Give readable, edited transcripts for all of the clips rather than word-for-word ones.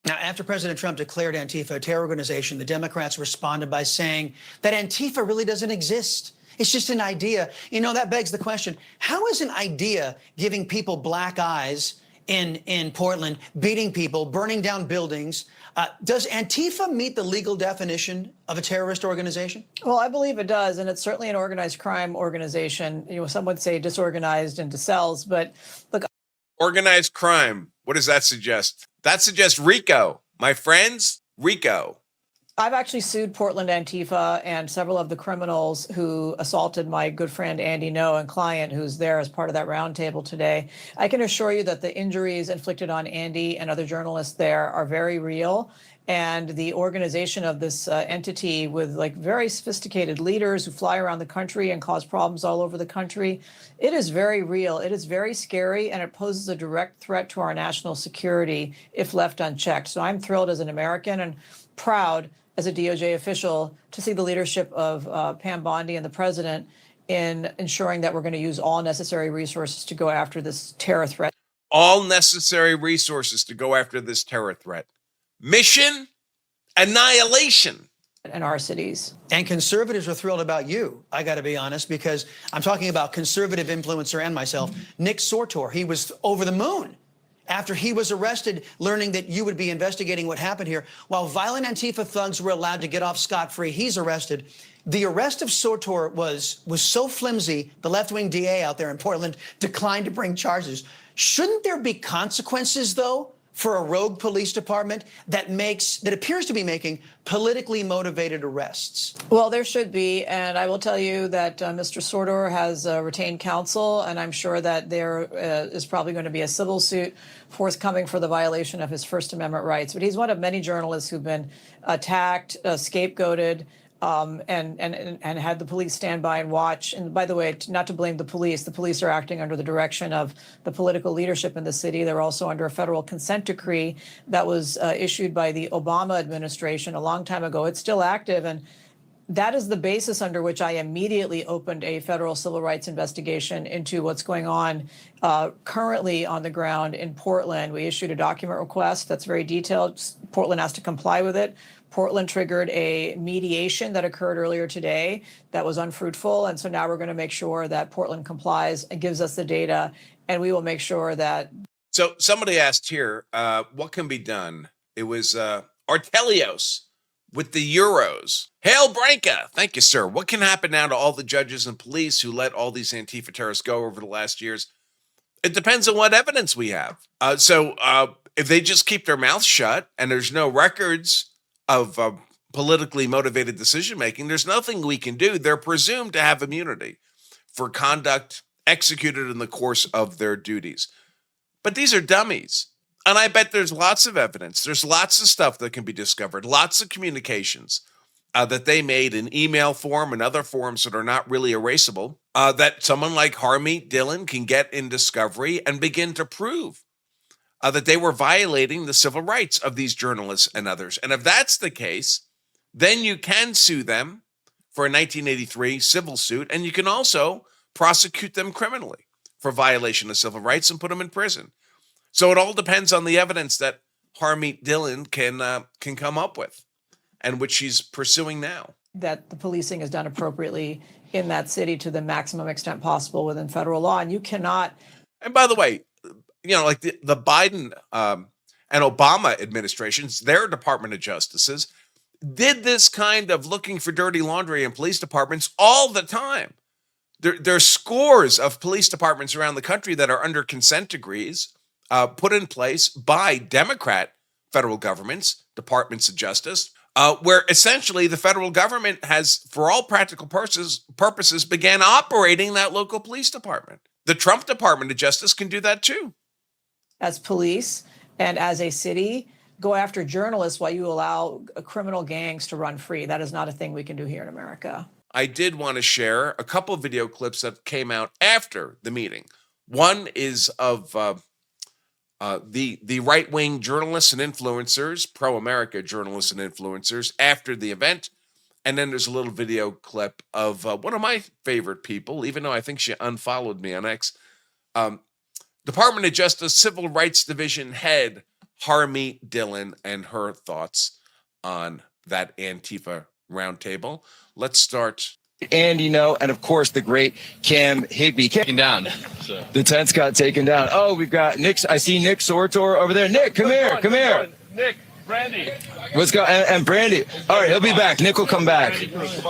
Now, after President Trump declared Antifa a terror organization, the Democrats responded by saying that Antifa really doesn't exist. It's just an idea. You know, that begs the question, how is an idea giving people black eyes in Portland, beating people, burning down buildings? Does Antifa meet the legal definition of a terrorist organization? Well, I believe it does, and it's certainly an organized crime organization. You know, some would say disorganized into cells, but look. Organized crime. What does that suggest? That suggests RICO. My friends, RICO. I've actually sued Portland Antifa and several of the criminals who assaulted my good friend Andy No and client who's there as part of that roundtable today. I can assure you that the injuries inflicted on Andy and other journalists there are very real. And the organization of this entity with like very sophisticated leaders who fly around the country and cause problems all over the country, it is very real. It is very scary, and it poses a direct threat to our national security if left unchecked. So I'm thrilled as an American and proud as a DOJ official to see the leadership of Pam Bondi and the president in ensuring that we're going to use all necessary resources to go after this terror threat. All necessary resources to go after this terror threat. Mission annihilation. In our cities. And conservatives are thrilled about you, I got to be honest, because I'm talking about conservative influencer and myself, Nick Sortor. He was over the moon after he was arrested, learning that you would be investigating what happened here. While violent Antifa thugs were allowed to get off scot-free, he's arrested. The arrest of Sortor was so flimsy, the left-wing DA out there in Portland declined to bring charges. Shouldn't there be consequences, though, for a rogue police department that appears to be making politically motivated arrests? Well, there should be, and I will tell you that Mr. Sortor has retained counsel, and I'm sure that there is probably going to be a civil suit forthcoming for the violation of his First Amendment rights. But he's one of many journalists who've been attacked, scapegoated, and had the police stand by and watch. And by the way, not to blame the police are acting under the direction of the political leadership in the city. They're also under a federal consent decree that was issued by the Obama administration a long time ago. It's still active, and that is the basis under which I immediately opened a federal civil rights investigation into what's going on currently on the ground in Portland. We issued a document request that's very detailed. Portland has to comply with it. Portland triggered a mediation that occurred earlier today that was unfruitful. And so now we're going to make sure that Portland complies and gives us the data, and we will make sure that. So somebody asked here, what can be done? It was Artelios with the Euros. Hail Branca. Thank you, sir. What can happen now to all the judges and police who let all these Antifa terrorists go over the last years? It depends on what evidence we have. So if they just keep their mouths shut and there's no records of politically motivated decision-making, there's nothing we can do. They're presumed to have immunity for conduct executed in the course of their duties. But these are dummies. And I bet there's lots of evidence. There's lots of stuff that can be discovered, lots of communications that they made in email form and other forms that are not really erasable, that someone like Harmeet Dhillon can get in discovery and begin to prove that they were violating the civil rights of these journalists and others. And if that's the case, then you can sue them for a 1983 civil suit, and you can also prosecute them criminally for violation of civil rights and put them in prison. So it all depends on the evidence that Harmeet Dhillon can come up with, and which she's pursuing now. That the policing is done appropriately in that city to the maximum extent possible within federal law, and you cannot. And by the way, you know, like the Biden and Obama administrations, their Department of Justices did this kind of looking for dirty laundry in police departments all the time. There are scores of police departments around the country that are under consent decrees put in place by Democrat federal governments, departments of justice, where essentially the federal government has, for all practical purposes, began operating that local police department. The Trump Department of Justice can do that too. As police and as a city, go after journalists while you allow criminal gangs to run free. That is not a thing we can do here in America. I did want to share a couple of video clips that came out after the meeting. One is of the right-wing journalists and influencers, pro-America journalists and influencers after the event. And then there's a little video clip of one of my favorite people, even though I think she unfollowed me on X, Department of Justice Civil Rights Division head Harmeet Dhillon and her thoughts on that Antifa roundtable. Let's start. And, and of course, the great Cam Higby. Taken down. The tents got taken down. Oh, we've got Nick. I see Nick Sortor over there. Nick, come here. Come here. Nick, Brandy. Let's go. And Brandy. All right, he'll be back. Nick will come back.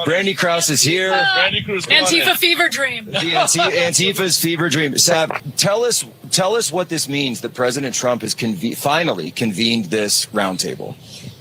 Brandy Krause is here. Brandy Cruz, Antifa fever dream. Antifa's fever dream. Sab, tell us what this means that President Trump has finally convened this roundtable.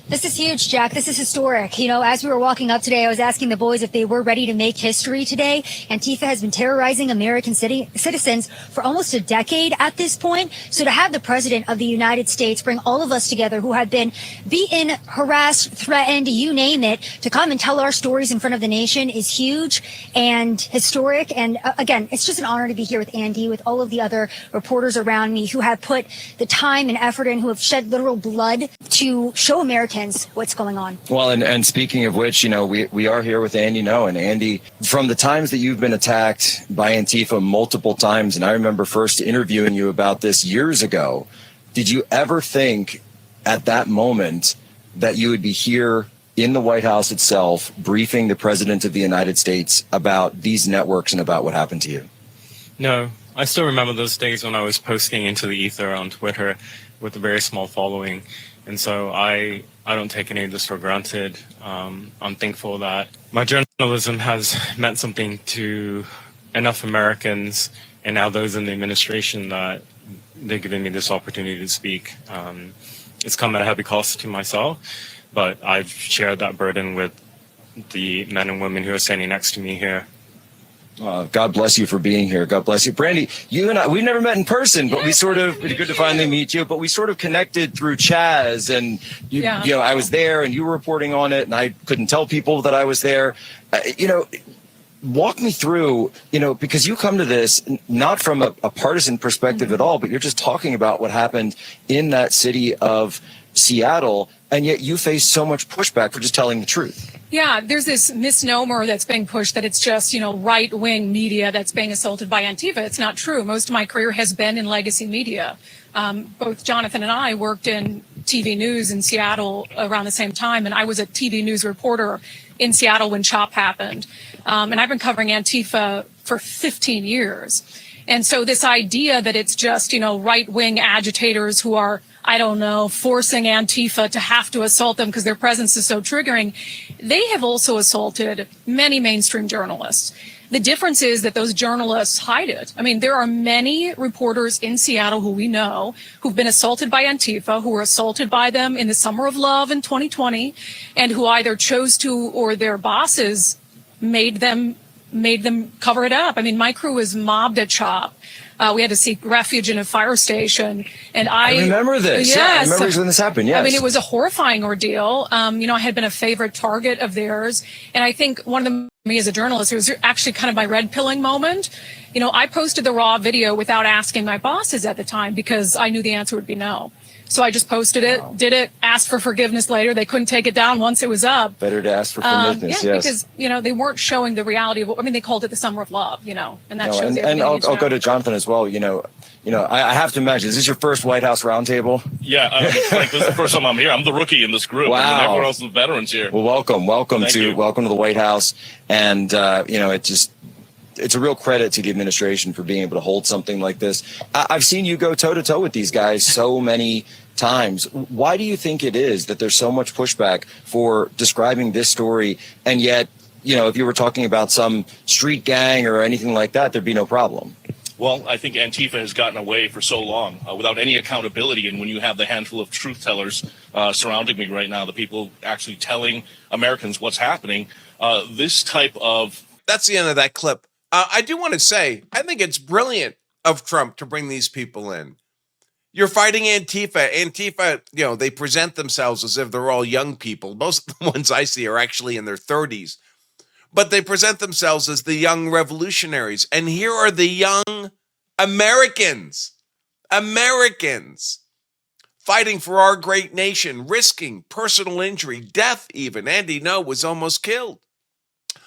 This is huge, Jack. This is historic. As we were walking up today, I was asking the boys if they were ready to make history today. Antifa has been terrorizing American citizens for almost a decade at this point. So to have the president of the United States bring all of us together who have been beaten, harassed, threatened, you name it, to come and tell our stories in front of the nation is huge and historic. And again, it's just an honor to be here with Andy, with all of the other reporters around me who have put the time and effort in, who have shed literal blood to show Americans what's going on. Well, and speaking of which, we are here with Andy No. And Andy, from the times that you've been attacked by Antifa multiple times, and I remember first interviewing you about this years ago, did you ever think at that moment that you would be here in the White House itself briefing the President of the United States about these networks and about what happened to you? No, I still remember those days when I was posting into the ether on Twitter with a very small following. And so I don't take any of this for granted. I'm thankful that my journalism has meant something to enough Americans and now those in the administration that they're giving me this opportunity to speak. It's come at a heavy cost to myself, but I've shared that burden with the men and women who are standing next to me here. God bless you for being here. God bless you. Brandy, you and I, we've never met in person, but it's good to finally meet you. But we sort of connected through Chaz, and I was there and you were reporting on it, and I couldn't tell people that I was there. Walk me through, because you come to this not from a partisan perspective at all, but you're just talking about what happened in that city of Seattle, and yet you face so much pushback for just telling the truth. Yeah, there's this misnomer that's being pushed that it's just, right-wing media that's being assaulted by Antifa. It's not true. Most of my career has been in legacy media. Both Jonathan and I worked in TV news in Seattle around the same time, and I was a TV news reporter in Seattle when CHOP happened. And I've been covering Antifa for 15 years. And so this idea that it's just, right-wing agitators who are, forcing Antifa to have to assault them because their presence is so triggering, they have also assaulted many mainstream journalists. The difference is that those journalists hide it. I mean, there are many reporters in Seattle who we know who've been assaulted by Antifa, who were assaulted by them in the summer of love in 2020, and who either chose to or their bosses made them cover it up. I mean, my crew was mobbed at CHOP. We had to seek refuge in a fire station. And I remember this. Yes. Yeah, I remember when this happened. Yes. I mean, it was a horrifying ordeal. I had been a favorite target of theirs. And I think one of them, me as a journalist, it was actually kind of my red pilling moment. I posted the raw video without asking my bosses at the time because I knew the answer would be no. So I just posted it, did it, asked for forgiveness later. They couldn't take it down once it was up. Better to ask for forgiveness, yes. Because, they weren't showing the reality of, they called it the summer of love, and that shows everything. And I'll go to Jonathan as well. I have to imagine, is this your first White House roundtable? Yeah, this is the first time I'm here. I'm the rookie in this group. Wow. And everyone else is the veterans here. Well, welcome Thank you. to the White House. And, it's a real credit to the administration for being able to hold something like this. I've seen you go toe to toe with these guys so many times. Why do you think it is that there's so much pushback for describing this story, and yet, if you were talking about some street gang or anything like that, there'd be no problem? Well, I think Antifa has gotten away for so long without any accountability. And when you have the handful of truth tellers surrounding me right now, the people actually telling Americans what's happening, this type of... That's the end of that clip. I do want to say, I think it's brilliant of Trump to bring these people in. You're fighting Antifa. Antifa, they present themselves as if they're all young people. Most of the ones I see are actually in their 30s. But they present themselves as the young revolutionaries. And here are the young Americans fighting for our great nation, risking personal injury, death even. Andy No was almost killed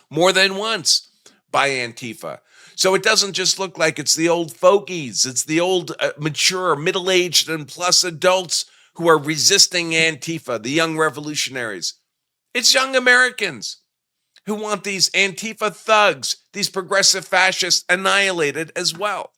more than once by Antifa. So it doesn't just look like it's the old fogies. It's the old, mature, middle-aged, and plus adults who are resisting Antifa, the young revolutionaries. It's young Americans who want these Antifa thugs, these progressive fascists, annihilated as well.